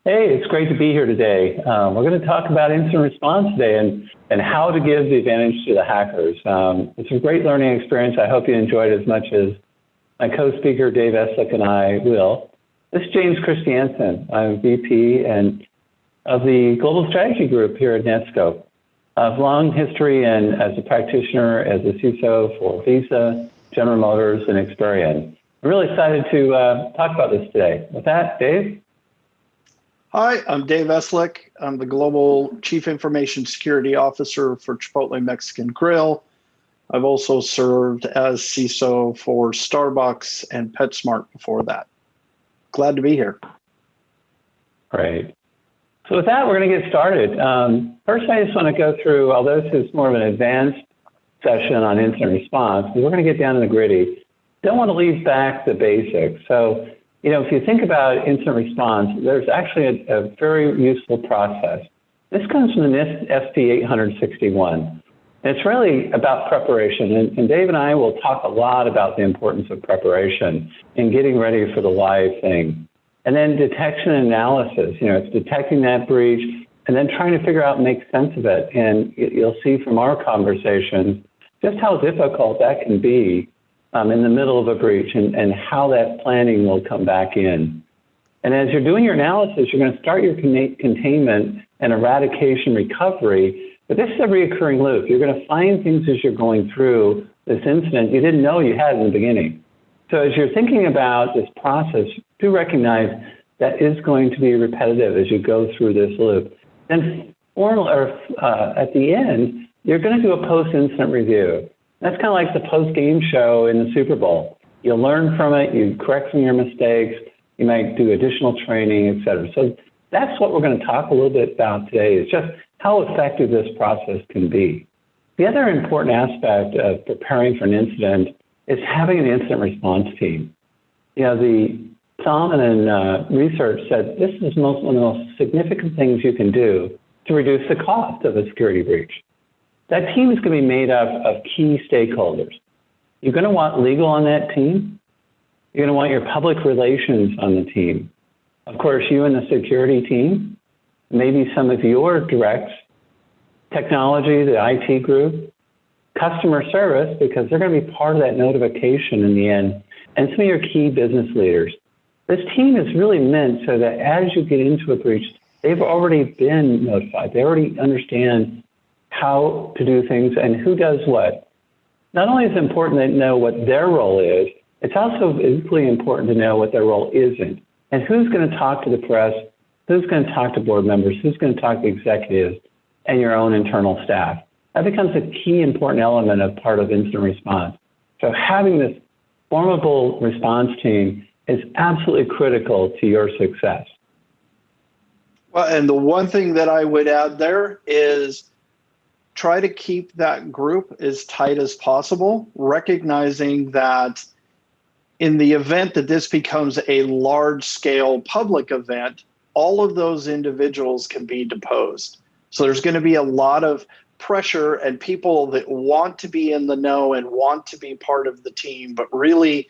Hey, it's great to be here today. We're going to talk about incident response today and how to give the advantage to the hackers. It's a great learning experience. I hope you enjoyed it as much as my co-speaker, Dave Eslick, and I will. This is James Christiansen. I'm VP of the Global Strategy Group here at Netskope. I have a long history as a practitioner, as a CISO for Visa, General Motors, and Experian. I'm really excited to talk about this today. With that, Dave? Hi, I'm Dave Eslick. I'm the Global Chief Information Security Officer for Chipotle Mexican Grill. I've also served as CISO for Starbucks and PetSmart before that. Glad to be here. Great. So with that, we're going to get started. First, I just want to go through, although this is more of an advanced session on incident response, we're going to get down to the gritty. Don't want to leave back the basics. So, if you think about incident response, there's actually a very useful process. This comes from the NIST SP 861. And it's really about preparation. And Dave and I will talk a lot about the importance of preparation and getting ready for the live thing. And then detection and analysis. It's detecting that breach and then trying to figure out and make sense of it. And you'll see from our conversations just how difficult that can be in the middle of a breach and how that planning will come back in. And as you're doing your analysis, you're going to start your containment and eradication recovery, but this is a recurring loop. You're going to find things as you're going through this incident you didn't know you had in the beginning. So as you're thinking about this process, do recognize that is going to be repetitive as you go through this loop. Then at the end, you're going to do a post-incident review. That's kind of like the post-game show in the Super Bowl. You'll learn from it, you correct some of your mistakes, you might do additional training, et cetera. So that's what we're going to talk a little bit about today, is just how effective this process can be. The other important aspect of preparing for an incident is having an incident response team. The Salomon research said this is one of the most significant things you can do to reduce the cost of a security breach. That team is going to be made up of key stakeholders. You're going to want legal on that team. You're going to want your public relations on the team. Of course, you and the security team, maybe some of your directs, technology, the IT group, customer service, because they're going to be part of that notification in the end, and some of your key business leaders. This team is really meant so that as you get into a breach, they've already been notified. They already understand how to do things and who does what. Not only is it important to know what their role is, it's also equally important to know what their role isn't. And who's going to talk to the press, who's going to talk to board members, who's going to talk to executives and your own internal staff. That becomes a key important element of part of incident response. So having this formidable response team is absolutely critical to your success. Well, and the one thing that I would add there is try to keep that group as tight as possible, recognizing that in the event that this becomes a large-scale public event, all of those individuals can be deposed. So there's going to be a lot of pressure and people that want to be in the know and want to be part of the team, but really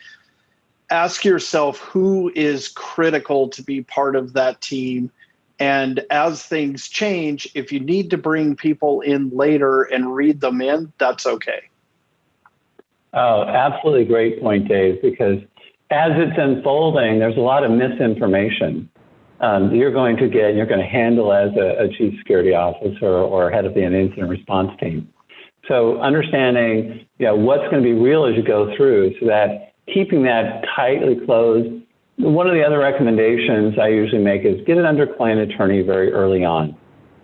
ask yourself who is critical to be part of that team. And as things change, if you need to bring people in later and read them in, that's okay. Oh, absolutely great point, Dave, because as it's unfolding, there's a lot of misinformation you're going to handle as a chief security officer or head of the incident response team. So understanding what's going to be real as you go through, so that keeping that tightly closed. One of the other recommendations I usually make is get an under-client attorney very early on.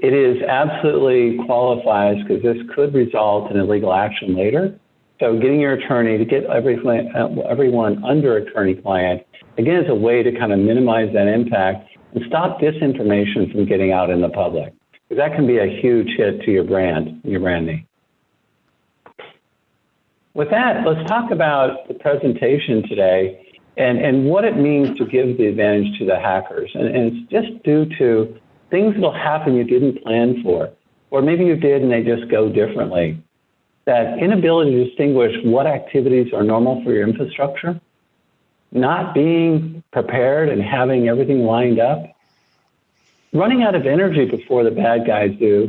It is absolutely qualifies because this could result in a legal action later. So getting your attorney to get everyone under attorney-client, again, is a way to kind of minimize that impact and stop disinformation from getting out in the public. Because that can be a huge hit to your brand name. With that, let's talk about the presentation today and what it means to give the advantage to the hackers. And it's just due to things that'll happen you didn't plan for, or maybe you did and they just go differently. That inability to distinguish what activities are normal for your infrastructure, not being prepared and having everything lined up, running out of energy before the bad guys do,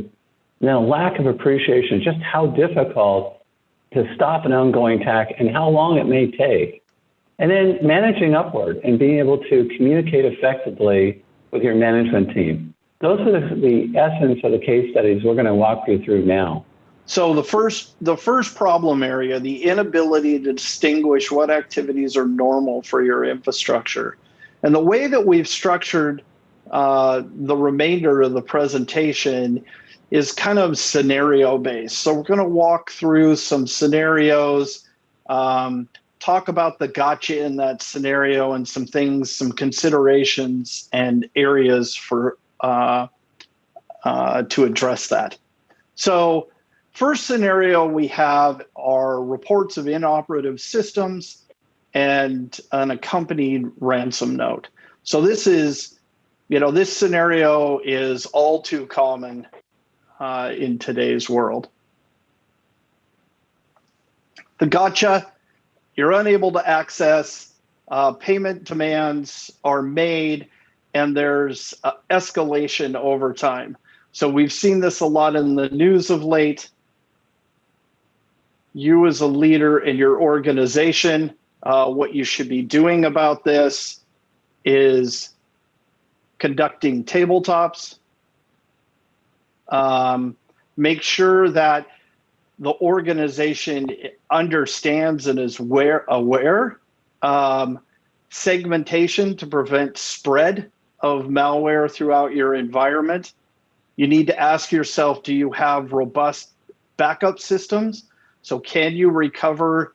and then a lack of appreciation, just how difficult to stop an ongoing attack and how long it may take. And then managing upward and being able to communicate effectively with your management team. Those are the essence of the case studies we're going to walk you through now. So the first problem area, the inability to distinguish what activities are normal for your infrastructure. And the way that we've structured the remainder of the presentation is kind of scenario based. So we're going to walk through some scenarios, talk about the gotcha in that scenario and some things, some considerations and areas for to address that. So first scenario we have are reports of inoperative systems and an accompanied ransom note. So this is, this scenario is all too common in today's world. The gotcha, you're unable to access, payment demands are made, and there's escalation over time. So we've seen this a lot in the news of late. You as a leader in your organization, what you should be doing about this is conducting tabletops. Make sure that the organization understands and is aware. Segmentation to prevent spread of malware throughout your environment. You need to ask yourself, do you have robust backup systems? So can you recover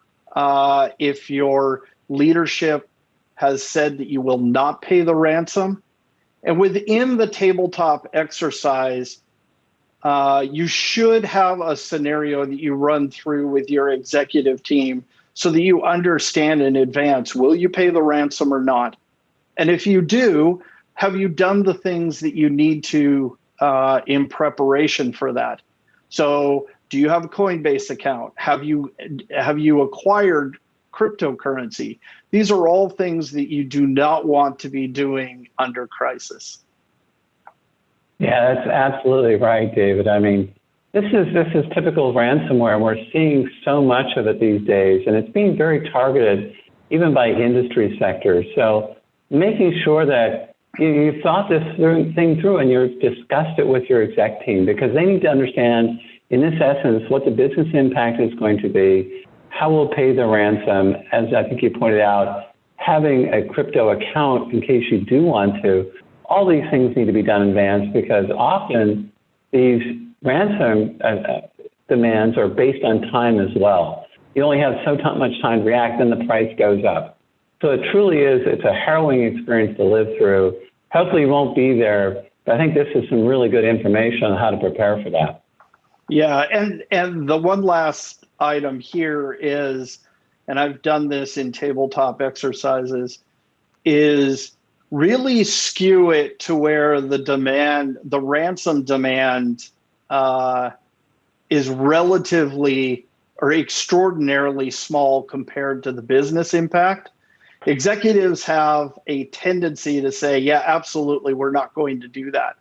if your leadership has said that you will not pay the ransom? And within the tabletop exercise, you should have a scenario that you run through with your executive team so that you understand in advance, will you pay the ransom or not? And if you do, have you done the things that you need to in preparation for that? So do you have a Coinbase account? Have you acquired cryptocurrency? These are all things that you do not want to be doing under crisis. Yeah, that's absolutely right, David. I mean, this is typical ransomware. We're seeing so much of it these days, and it's being very targeted even by industry sectors. So making sure that you thought this thing through and you've discussed it with your exec team, because they need to understand, in this essence, what the business impact is going to be, how we'll pay the ransom. As I think you pointed out, having a crypto account in case you do want to. All these things need to be done in advance, because often these ransom demands are based on time as well. You only have so much time to react, then the price goes up. So it truly is, it's a harrowing experience to live through. Hopefully you won't be there, but I think this is some really good information on how to prepare for that. Yeah, and the one last item here is, and I've done this in tabletop exercises, is really skew it to where the ransom demand is relatively or extraordinarily small compared to the business impact. Executives have a tendency to say, yeah, absolutely, we're not going to do that.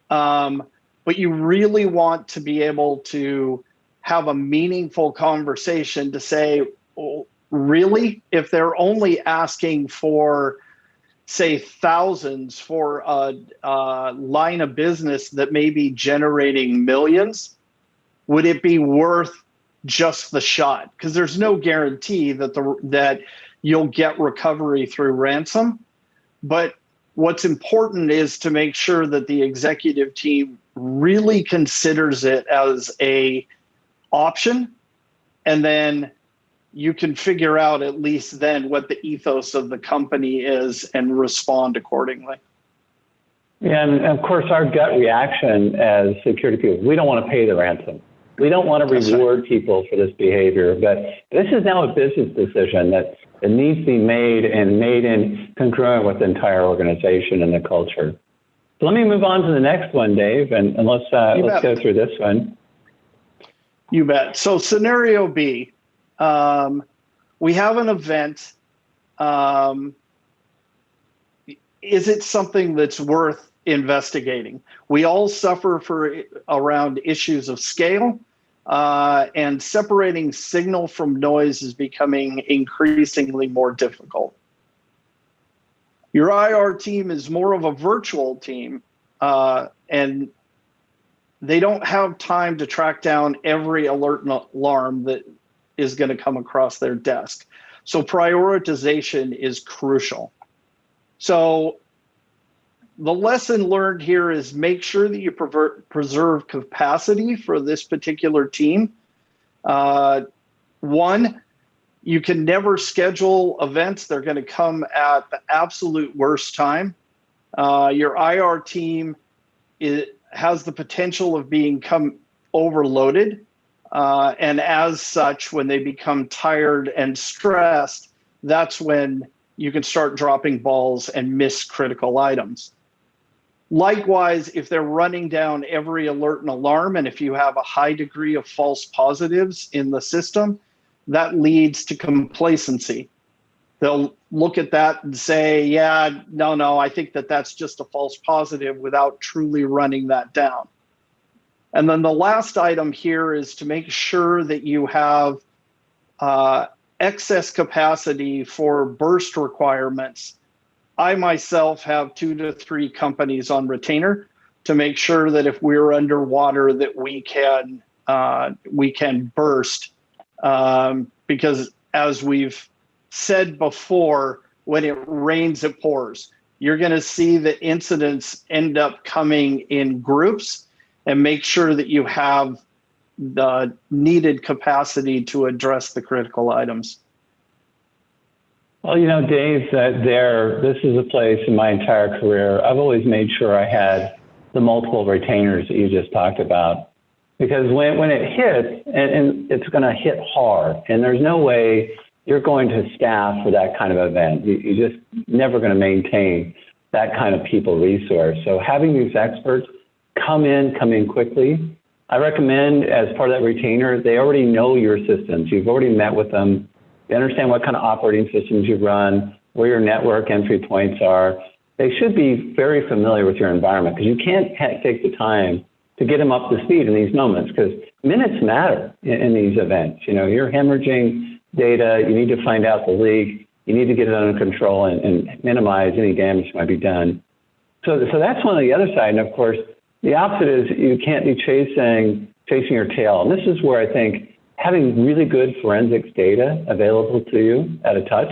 But you really want to be able to have a meaningful conversation to say, well, really, if they're only asking for, say, thousands for a line of business that may be generating millions, would it be worth just the shot? Because there's no guarantee that you'll get recovery through ransom. But what's important is to make sure that the executive team really considers it as a option, and then you can figure out at least then what the ethos of the company is and respond accordingly. Yeah, and of course, our gut reaction as security people, we don't want to pay the ransom. We don't want to reward people for this behavior, but this is now a business decision that needs to be made and made in congruent with the entire organization and the culture. So let me move on to the next one, Dave, and let's go through this one. You bet. So scenario B, we have an event. Is it something that's worth investigating. We all suffer around issues of scale, and separating signal from noise is becoming increasingly more difficult. Your IR team is more of a virtual team, and they don't have time to track down every alert and alarm that is going to come across their desk. So prioritization is crucial. So the lesson learned here is make sure that you preserve capacity for this particular team. One, you can never schedule events. They're going to come at the absolute worst time. Your IR team has the potential of become overloaded. And as such, when they become tired and stressed, that's when you can start dropping balls and miss critical items. Likewise, if they're running down every alert and alarm, and if you have a high degree of false positives in the system, that leads to complacency. They'll look at that and say, yeah, no, I think that's just a false positive, without truly running that down. And then the last item here is to make sure that you have excess capacity for burst requirements. I myself have 2 to 3 companies on retainer to make sure that if we're underwater, that we can burst, because as we've said before, when it rains, it pours. You're going to see that incidents end up coming in groups, and make sure that you have the needed capacity to address the critical items. Well, Dave, this is a place in my entire career, I've always made sure I had the multiple retainers that you just talked about. Because when it hits, and it's going to hit hard, and there's no way you're going to staff for that kind of event. You're just never going to maintain that kind of people resource. So having these experts come in quickly, I recommend as part of that retainer, they already know your systems. You've already met with them. They understand what kind of operating systems you run, where your network entry points are. They should be very familiar with your environment, because you can't take the time to get them up to speed in these moments, because minutes matter in these events. You're hemorrhaging data. You need to find out the leak. You need to get it under control and minimize any damage that might be done. So that's one of the other side. And of course, the opposite is you can't be chasing your tail. And this is where I think having really good forensics data available to you at a touch.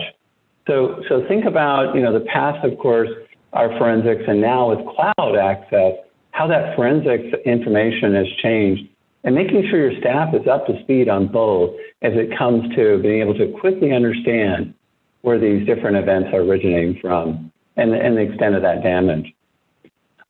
So think about, the past, of course, our forensics, and now with cloud access, how that forensics information has changed, and making sure your staff is up to speed on both as it comes to being able to quickly understand where these different events are originating from and the extent of that damage.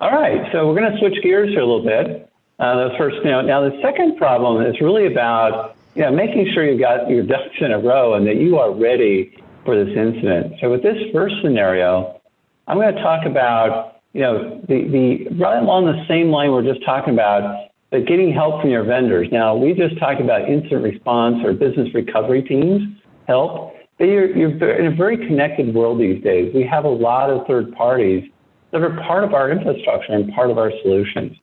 All right, so we're going to switch gears here a little bit. Now the second problem is really about making sure you've got your ducks in a row and that you are ready for this incident. So with this first scenario, I'm going to talk about the right along the same line we're just talking about, but getting help from your vendors. Now we just talked about incident response or business recovery teams help, but you're in a very connected world these days. We have a lot of third parties that are part of our infrastructure and part of our solutions.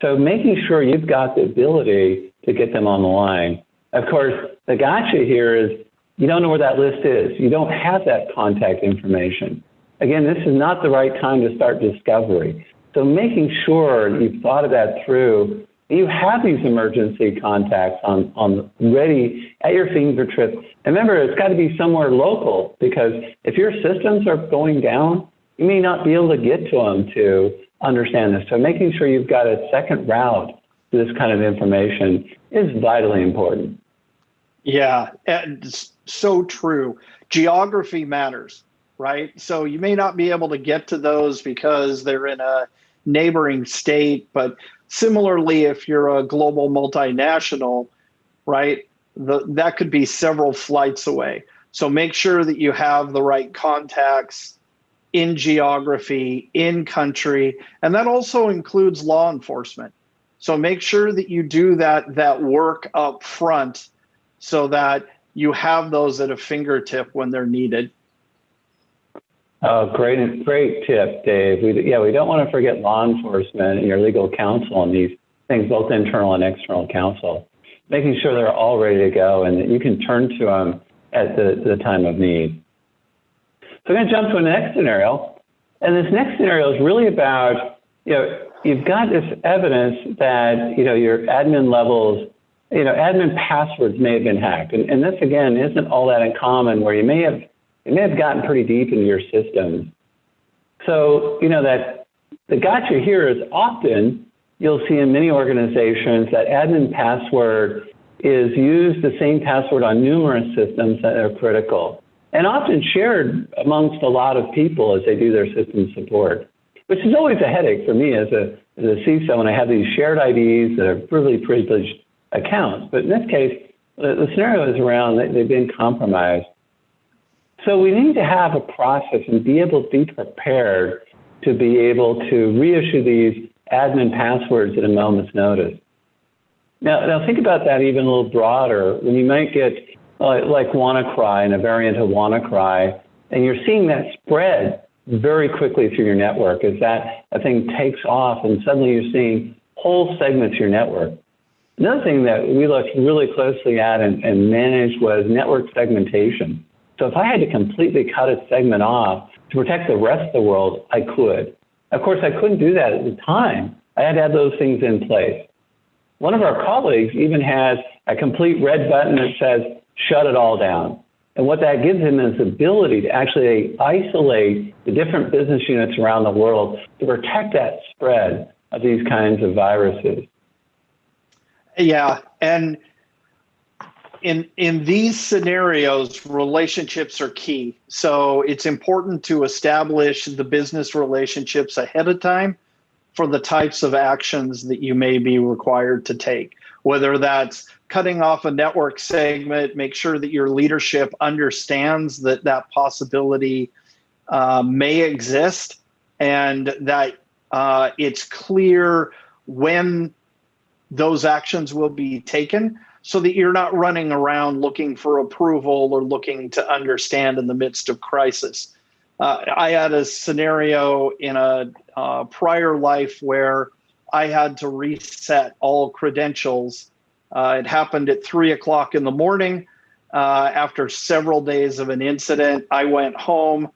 So making sure you've got the ability to get them on the line. Of course, the gotcha here is you don't know where that list is. You don't have that contact information. Again, this is not the right time to start discovery. So making sure you've thought of that through, you have these emergency contacts on ready at your fingertips. And remember, it's got to be somewhere local, because if your systems are going down, you may not be able to get to them to understand this. So making sure you've got a second route to this kind of information is vitally important. Yeah, it's so true. Geography matters, right? So you may not be able to get to those because they're in a neighboring state, but similarly, if you're a global multinational, right, that could be several flights away. So make sure that you have the right contacts in geography, in country, and that also includes law enforcement. So make sure that you do that work up front so that you have those at a fingertip when they're needed. Oh, great tip, Dave. We don't want to forget law enforcement and your legal counsel and these things, both internal and external counsel, making sure they're all ready to go and that you can turn to them at the time of need. So I'm going to jump to the next scenario. And this next scenario is really about, you've got this evidence that, your admin levels, admin passwords may have been hacked. And this, again, isn't all that uncommon where you may have gotten pretty deep into your systems. So, that the gotcha here is often you'll see in many organizations that admin password is used the same password on numerous systems that are critical and often shared amongst a lot of people as they do their system support, which is always a headache for me as a CISO when I have these shared IDs that are privileged accounts. But in this case, the scenario is around they've been compromised. So we need to have a process and be able to be prepared to be able to reissue these admin passwords at a moment's notice. Now think about that even a little broader. When you might get like WannaCry and a variant of WannaCry, and you're seeing that spread very quickly through your network as that thing takes off, and suddenly you're seeing whole segments of your network. Another thing that we looked really closely at and managed was network segmentation. So if I had to completely cut a segment off to protect the rest of the world, I could. Of course, I couldn't do that at the time. I had to have those things in place. One of our colleagues even has a complete red button that says, shut it all down. And what that gives him is the ability to actually isolate the different business units around the world to protect that spread of these kinds of viruses. Yeah, and in these scenarios, relationships are key. So it's important to establish the business relationships ahead of time for the types of actions that you may be required to take, whether that's cutting off a network segment, make sure that your leadership understands that that possibility may exist and that it's clear when those actions will be taken so that you're not running around looking for approval or looking to understand in the midst of crisis. I had a scenario in a prior life where I had to reset all credentials. It happened at 3 o'clock in the morning. After several days of an incident, I went home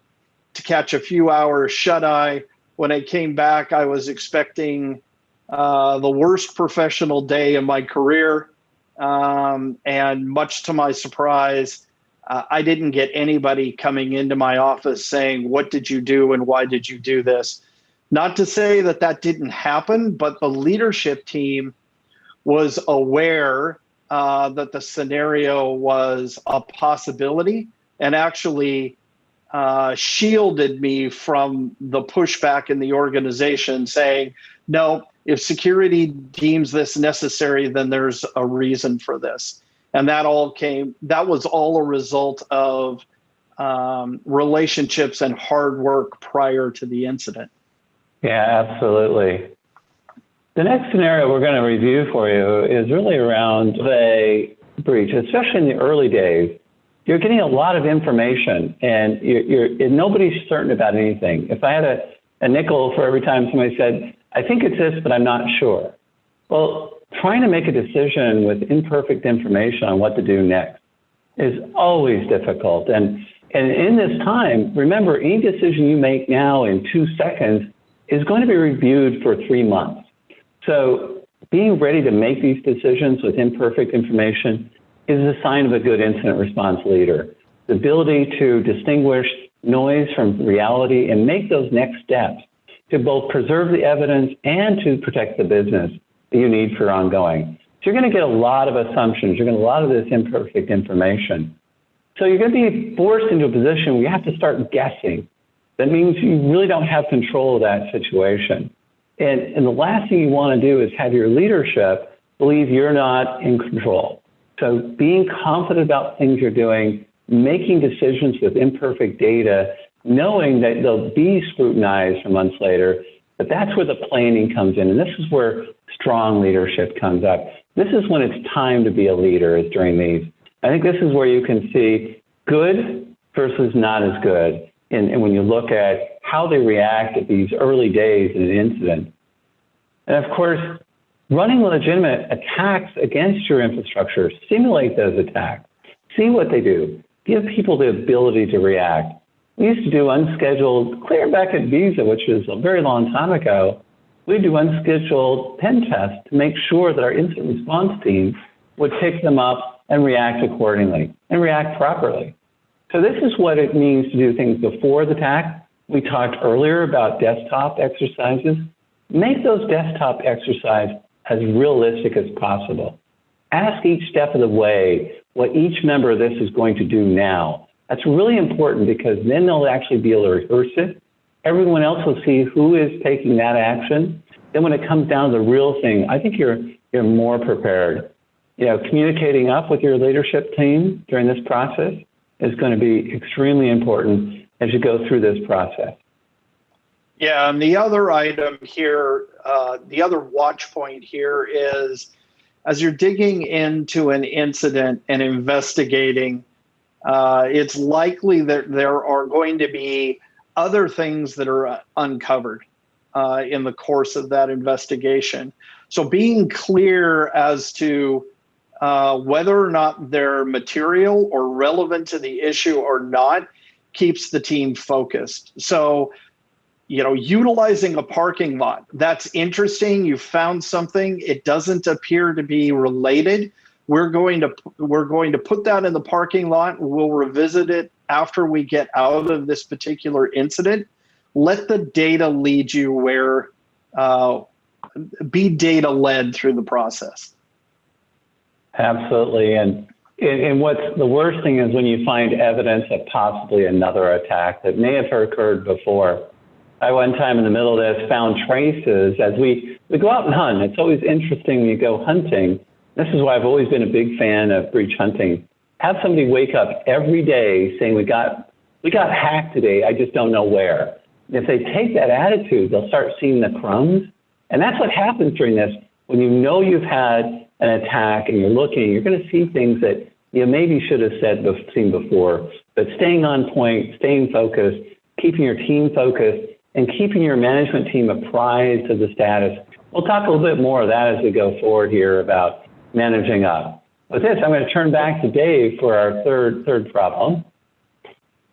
to catch a few hours shut-eye. When I came back, I was expecting the worst professional day of my career. And much to my surprise, I didn't get anybody coming into my office saying, what did you do and why did you do this? Not to say that that didn't happen, but the leadership team was aware that the scenario was a possibility and actually shielded me from the pushback in the organization saying, no, if security deems this necessary, then there's a reason for this. And that was all a result of relationships and hard work prior to the incident. Yeah, absolutely. The next scenario we're going to review for you is really around a breach, especially in the early days. You're getting a lot of information and nobody's certain about anything. If I had a nickel for every time somebody said, I think it's this, but I'm not sure. Well, trying to make a decision with imperfect information on what to do next is always difficult. And in this time, remember, any decision you make now in 2 seconds is going to be reviewed for 3 months. So being ready to make these decisions with imperfect information is a sign of a good incident response leader. The ability to distinguish noise from reality and make those next steps to both preserve the evidence and to protect the business that you need for ongoing. So you're going to get a lot of assumptions. You're going to get a lot of this imperfect information. So you're going to be forced into a position where you have to start guessing. That means you really don't have control of that situation. And the last thing you want to do is have your leadership believe you're not in control. So being confident about things you're doing, making decisions with imperfect data, knowing that they'll be scrutinized for months later, but that's where the planning comes in. And this is where strong leadership comes up. This is when it's time to be a leader, is during these. I think this is where you can see good versus not as good. and when you look at how they react at these early days in an incident. And of course, running legitimate attacks against your infrastructure, simulate those attacks, see what they do, give people the ability to react. We used to do unscheduled, clear back at Visa, which was a very long time ago, we'd do unscheduled pen tests to make sure that our incident response team would pick them up and react accordingly and react properly. So this is what it means to do things before the attack. We talked earlier about desktop exercises. Make those desktop exercises as realistic as possible. Ask each step of the way what each member of this is going to do now. That's really important because then they'll actually be able to rehearse it. Everyone else will see who is taking that action. Then when it comes down to the real thing, I think you're more prepared. You know, communicating up with your leadership team during this process is going to be extremely important as you go through this process. Yeah, and the other item here, the other watch point here is as you're digging into an incident and investigating, it's likely that there are going to be other things that are uncovered in the course of that investigation. So being clear as to whether or not they're material or relevant to the issue or not keeps the team focused. So, you know, utilizing a parking lot, that's interesting. You found something. It doesn't appear to be related. We're going to put that in the parking lot. We'll revisit it after we get out of this particular incident. Let the data lead you where, be data led through the process. Absolutely. And what's the worst thing is when you find evidence of possibly another attack that may have occurred before. I one time in the middle of this found traces as we go out and hunt. It's always interesting when you go hunting. This is why I've always been a big fan of breach hunting. Have somebody wake up every day saying, we got hacked today, I just don't know where. And if they take that attitude, they'll start seeing the crumbs. And that's what happens during this. When you know you've had an attack and you're looking, you're going to see things that you maybe should have seen before. But staying on point, staying focused, keeping your team focused, and keeping your management team apprised of the status. We'll talk a little bit more of that as we go forward here about managing up. With this, I'm going to turn back to Dave for our third problem.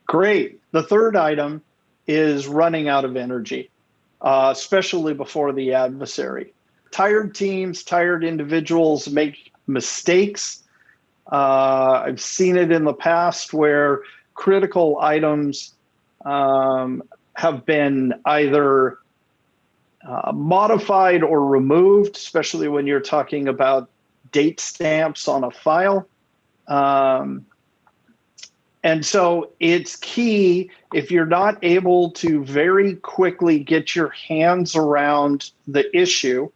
Great. The third item is running out of energy, especially before the adversary. Tired teams, tired individuals make mistakes. I've seen it in the past where critical items have been either modified or removed, especially when you're talking about date stamps on a file. And so it's key, if you're not able to very quickly get your hands around the issue,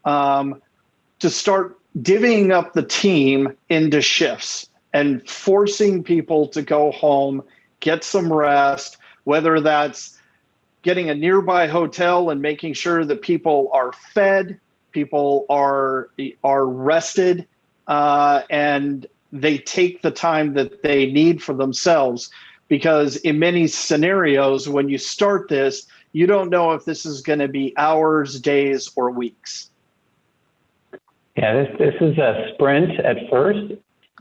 to start divvying up the team into shifts and forcing people to go home, get some rest, whether that's getting a nearby hotel and making sure that people are fed, people are rested, and they take the time that they need for themselves. Because in many scenarios, when you start this, you don't know if this is going to be hours, days, or weeks. Yeah, this is a sprint at first,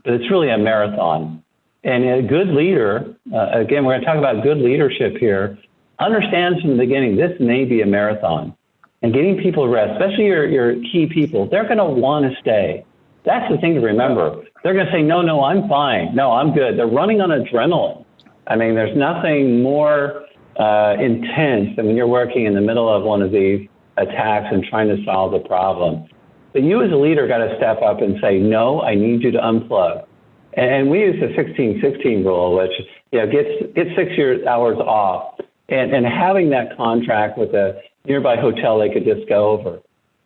but it's really a marathon. And a good leader, again, we're going to talk about good leadership here, understands from the beginning this may be a marathon. And getting people rest, especially your key people, they're going to want to stay. That's the thing to remember. They're going to say, no, I'm fine. No, I'm good. They're running on adrenaline. I mean, there's nothing more intense than when you're working in the middle of one of these attacks and trying to solve the problem. But you as a leader got to step up and say, no, I need you to unplug. And we use the 16-16 rule, which get 6 hours off. And having that contract with a nearby hotel they could just go over.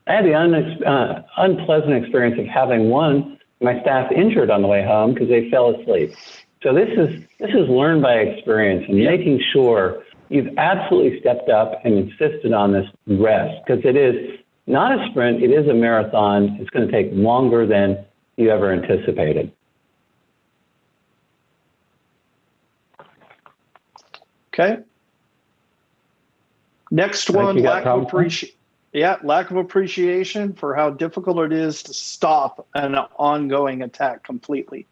I had the unpleasant experience of having my staff injured on the way home because they fell asleep. So this is learned by experience and making sure you've absolutely stepped up and insisted on this rest, because it is not a sprint, it is a marathon. It's going to take longer than you ever anticipated. Okay. Next Mike, one, you got lack of problems? appreciation. Yeah, lack of appreciation for how difficult it is to stop an ongoing attack completely.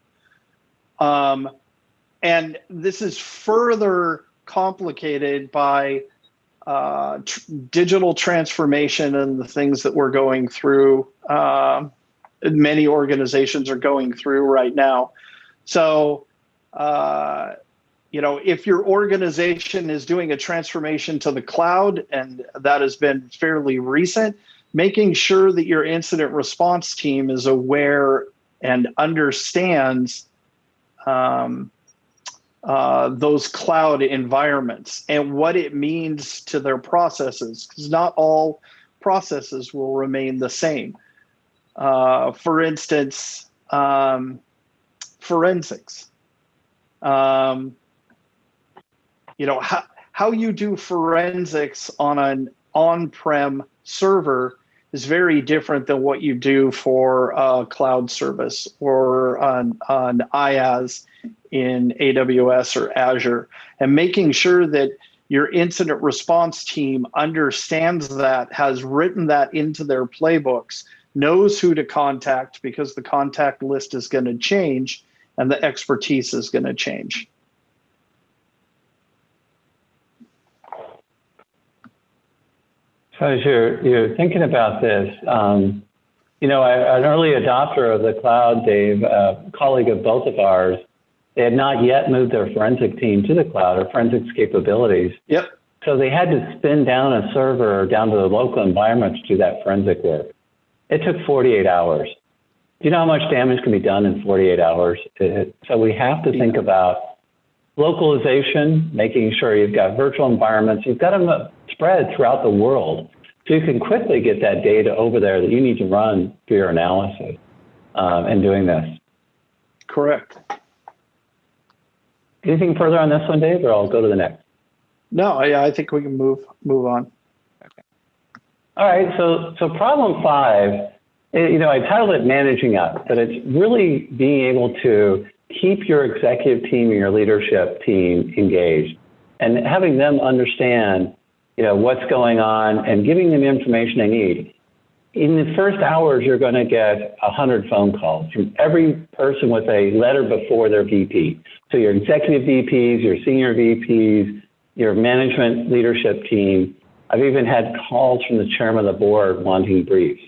And this is further complicated by digital transformation and the things that we're going through. Many organizations are going through right now. So, if your organization is doing a transformation to the cloud, and that has been fairly recent, making sure that your incident response team is aware and understands those cloud environments and what it means to their processes, because not all processes will remain the same. For instance, forensics. How you do forensics on an on-prem server is very different than what you do for a cloud service or on IaaS in AWS or Azure. And making sure that your incident response team understands that, has written that into their playbooks, knows who to contact, because the contact list is going to change and the expertise is going to change. So as you're thinking about this, an early adopter of the cloud, Dave, a colleague of both of ours, they had not yet moved their forensic team to the cloud or forensics capabilities. Yep. So they had to spin down a server down to the local environment to do that forensic work. It took 48 hours. Do you know how much damage can be done in 48 hours? So we have to think about localization, making sure you've got virtual environments, you've got them spread throughout the world, so you can quickly get that data over there that you need to run for your analysis in doing this. Correct. Anything further on this one, Dave, or I'll go to the next? No, I think we can move on. Okay. All right, so problem 5, I titled it Managing Up, but it's really being able to keep your executive team and your leadership team engaged and having them understand, what's going on and giving them information they need. In the first hours, you're going to get 100 phone calls from every person with a letter before their VP. So your executive VPs, your senior VPs, your management leadership team. I've even had calls from the chairman of the board wanting briefs.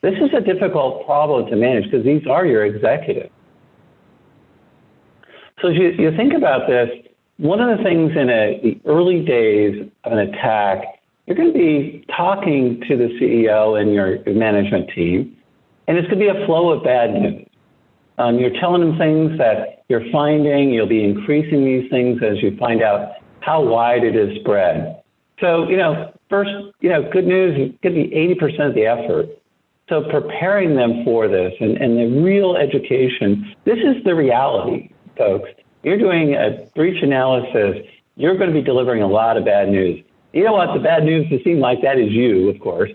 This is a difficult problem to manage because these are your executives. So as you think about this, one of the things in the early days of an attack, you're going to be talking to the CEO and your management team, and it's going to be a flow of bad news. You're telling them things that you're finding. You'll be increasing these things as you find out how wide it is spread. So, first, good news could be 80% of the effort. So preparing them for this and the real education, this is the reality, folks. You're doing a breach analysis. You're going to be delivering a lot of bad news. You don't want the bad news to seem like that is you, of course.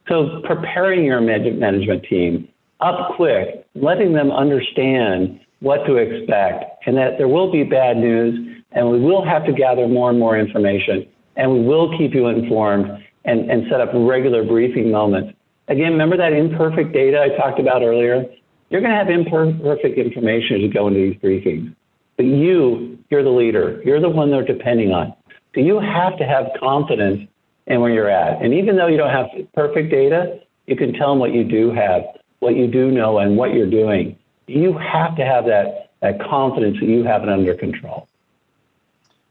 So preparing your management team up quick, letting them understand what to expect, and that there will be bad news, and we will have to gather more and more information, and we will keep you informed and set up regular briefing moments. Again, remember that imperfect data I talked about earlier? You're going to have imperfect information as you go into these briefings. But you're the leader. You're the one they're depending on. So you have to have confidence in where you're at. And even though you don't have perfect data, you can tell them what you do have, what you do know, and what you're doing. You have to have that confidence that you have it under control.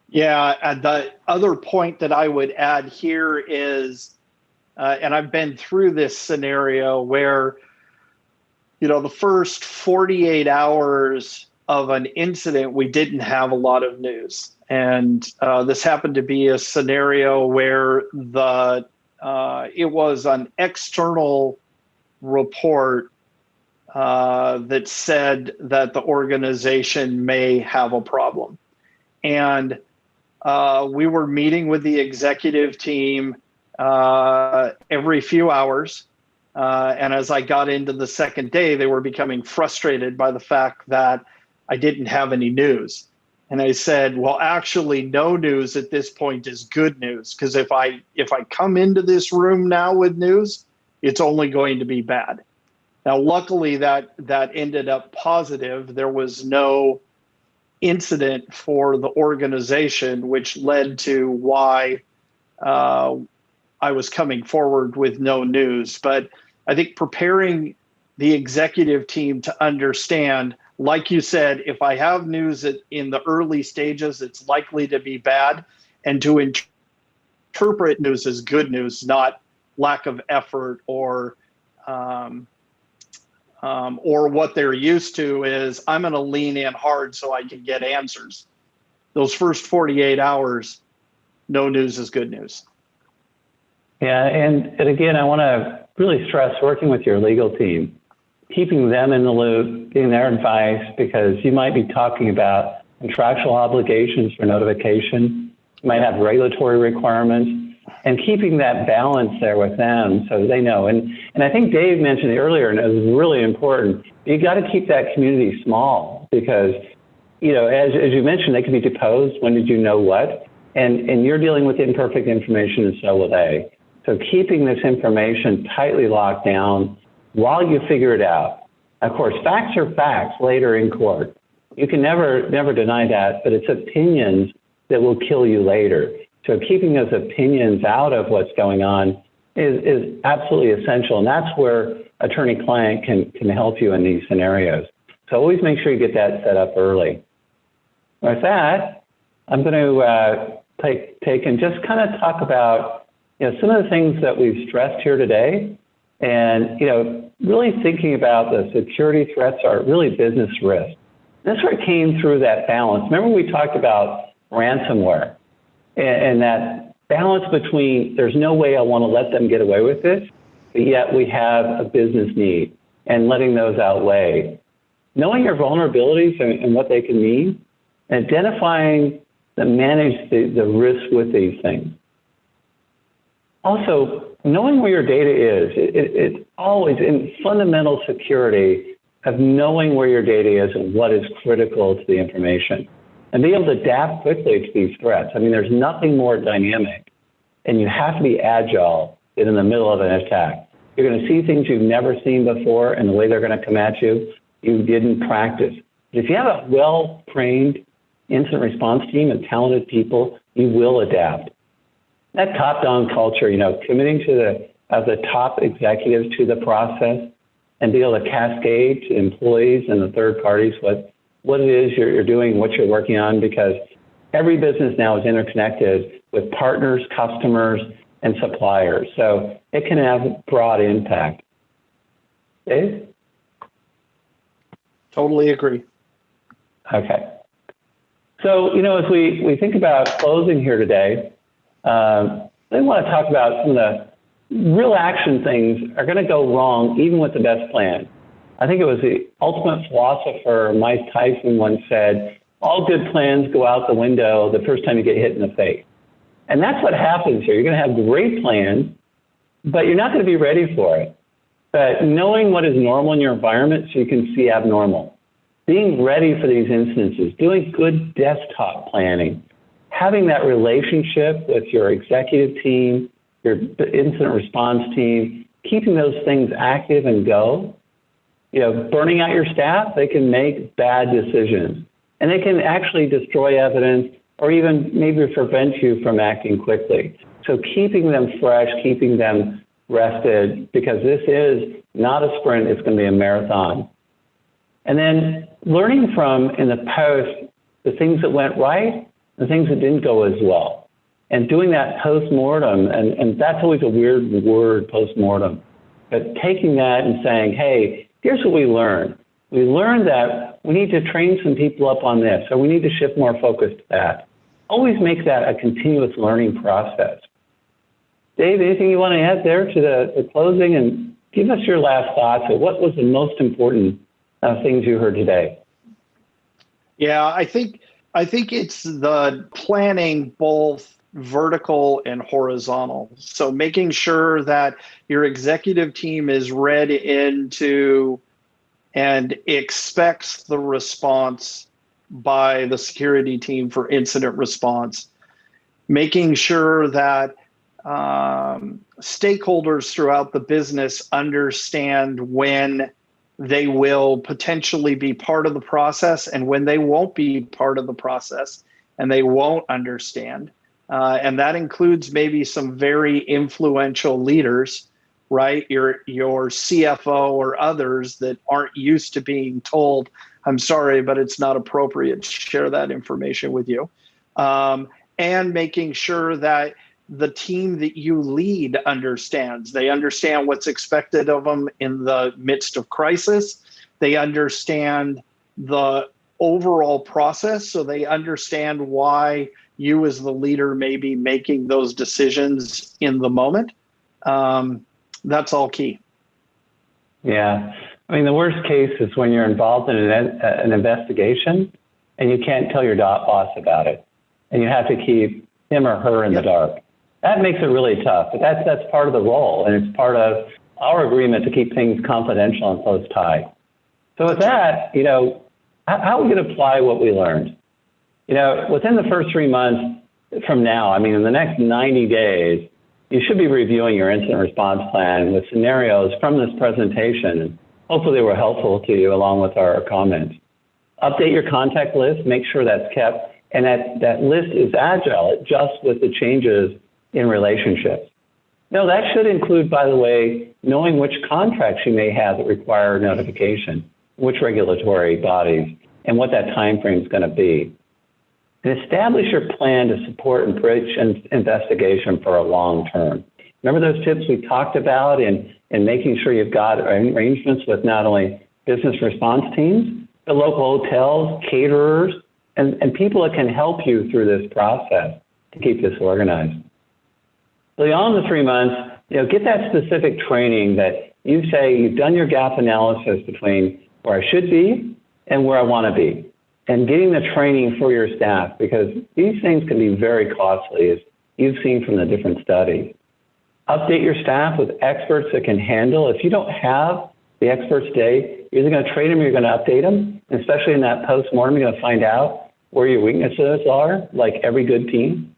Yeah, and the other point that I would add here is, and I've been through this scenario where, the first 48 hours of an incident, we didn't have a lot of news. And this happened to be a scenario where it was an external report that said that the organization may have a problem. And we were meeting with the executive team every few hours. And as I got into the second day, they were becoming frustrated by the fact that I didn't have any news. And I said, well, actually, no news at this point is good news, because if I come into this room now with news, it's only going to be bad. Now, luckily, that ended up positive. There was no incident for the organization, which led to why I was coming forward with no news. But I think preparing the executive team to understand, like you said, if I have news in the early stages, it's likely to be bad, and to interpret news as good news, not lack of effort or what they're used to is, I'm going to lean in hard so I can get answers. Those first 48 hours, no news is good news. Yeah, and again, I want to really stress working with your legal team, keeping them in the loop, getting their advice, because you might be talking about contractual obligations for notification, you might have regulatory requirements, and keeping that balance there with them so they know. And I think Dave mentioned it earlier, and it was really important. You got to keep that community small because, you know, as you mentioned, they can be deposed. When did you know what? And you're dealing with imperfect information, and so will they. So keeping this information tightly locked down while you figure it out. Of course, facts are facts later in court. You can never deny that, but it's opinions that will kill you later. So keeping those opinions out of what's going on is absolutely essential. And that's where attorney-client can help you in these scenarios. So always make sure you get that set up early. With that, I'm going to take and just kind of talk about, you know, some of the things that we've stressed here today. And, you know, really thinking about the security threats are really business risk. This sort of came through that balance. Remember we talked about ransomware and that balance between there's no way I want to let them get away with this, but yet we have a business need, and letting those outweigh. Knowing your vulnerabilities and what they can mean, and identifying and manage the risk with these things. Also, knowing where your data is, it's always in fundamental security of knowing where your data is and what is critical to the information, and be able to adapt quickly to these threats. I mean, there's nothing more dynamic, and you have to be agile in the middle of an attack. You're going to see things you've never seen before, and the way they're going to come at you, you didn't practice. If you have a well-trained incident response team and talented people, you will adapt. That top-down culture, you know, committing to the top executives to the process and be able to cascade to employees and the third parties what it is you're doing, what you're working on, because every business now is interconnected with partners, customers, and suppliers. So it can have broad impact. Dave? Totally agree. Okay. So, you know, as we think about closing here today, I want to talk about some of the real action things are going to go wrong even with the best plan. I think it was the ultimate philosopher, Mike Tyson, once said, all good plans go out the window the first time you get hit in the face. And that's what happens here. You're going to have great plans, but you're not going to be ready for it. But knowing what is normal in your environment so you can see abnormal, being ready for these instances, doing good desktop planning, having that relationship with your executive team, your incident response team, keeping those things active and go. You know, burning out your staff, they can make bad decisions, and they can actually destroy evidence or even maybe prevent you from acting quickly. So keeping them fresh, keeping them rested, because this is not a sprint, it's going to be a marathon. And then learning from, in the post, the things that went right, the things that didn't go as well. And doing that post-mortem, and that's always a weird word, post-mortem, but taking that and saying, hey, here's what we learned. We learned that we need to train some people up on this, or we need to shift more focus to that. Always make that a continuous learning process. Dave, anything you want to add there to the closing? And give us your last thoughts of what was the most important things you heard today. Yeah, I think it's the planning both vertical and horizontal. So making sure that your executive team is read into and expects the response by the security team for incident response, making sure that stakeholders throughout the business understand when they will potentially be part of the process and when they won't be part of the process and they won't understand. And that includes maybe some very influential leaders, right? Your CFO or others that aren't used to being told, I'm sorry, but it's not appropriate to share that information with you. And making sure that the team that you lead understands. They understand what's expected of them in the midst of crisis. They understand the overall process, so they understand why you as the leader may be making those decisions in the moment. That's all key. Yeah. I mean, the worst case is when you're involved in an investigation and you can't tell your boss about it, and you have to keep him or her in the dark. That makes it really tough, but that's part of the role, and it's part of our agreement to keep things confidential and close tied. So with that, how are we going to apply what we learned? Within the first 3 months from now, I mean, in the next 90 days, you should be reviewing your incident response plan with scenarios from this presentation. Hopefully they were helpful to you along with our comments. Update your contact list, make sure that's kept, and that list is agile. It adjusts with the changes in relationships. Now, that should include, by the way, knowing which contracts you may have that require notification, which regulatory bodies, and what that time frame is going to be. And establish your plan to support and bridge investigation for a long term. Remember those tips we talked about in making sure you've got arrangements with not only business response teams, but local hotels, caterers, and people that can help you through this process to keep this organized. Beyond the 3 months, get that specific training that you say you've done your gap analysis between where I should be and where I want to be, and getting the training for your staff, because these things can be very costly, as you've seen from the different studies. Update your staff with experts that can handle. If you don't have the experts today, you're either going to train them or you're going to update them, and especially in that post-mortem, you're going to find out where your weaknesses are, like every good team.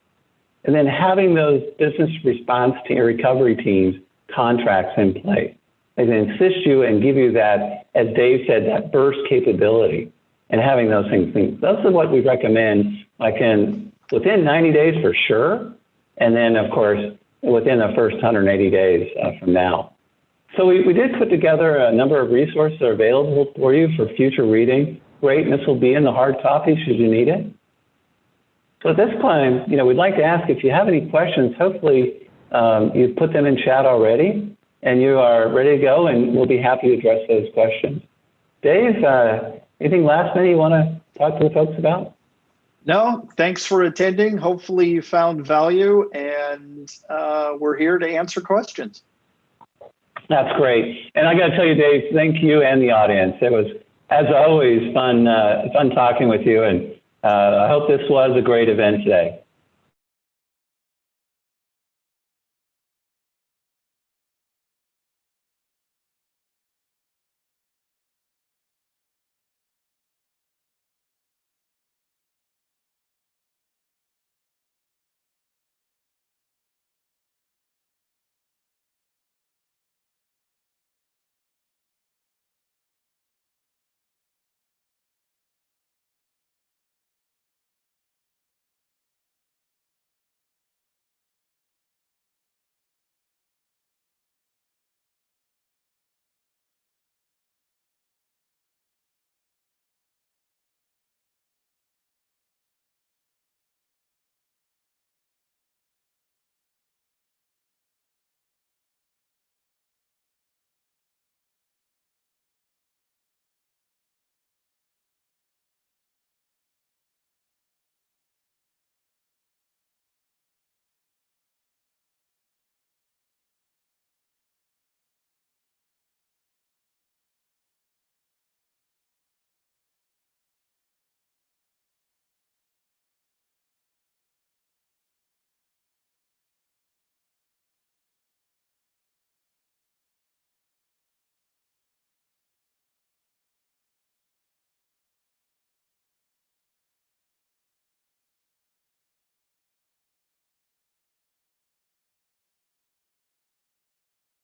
And then having those business response team, recovery teams contracts in place. They can assist you and give you that, as Dave said, that burst capability, and having those things. Those are what we recommend, within 90 days for sure, and then, of course, within the first 180 days from now. So we did put together a number of resources that are available for you for future reading. Great, and this will be in the hard copy should you need it. So at this time, we'd like to ask if you have any questions. Hopefully, you've put them in chat already, and you are ready to go, and we'll be happy to address those questions. Dave, anything last minute you want to talk to the folks about? No, thanks for attending. Hopefully you found value, and we're here to answer questions. That's great. And I got to tell you, Dave, thank you and the audience. It was, as always, fun talking with you, and I hope this was a great event today.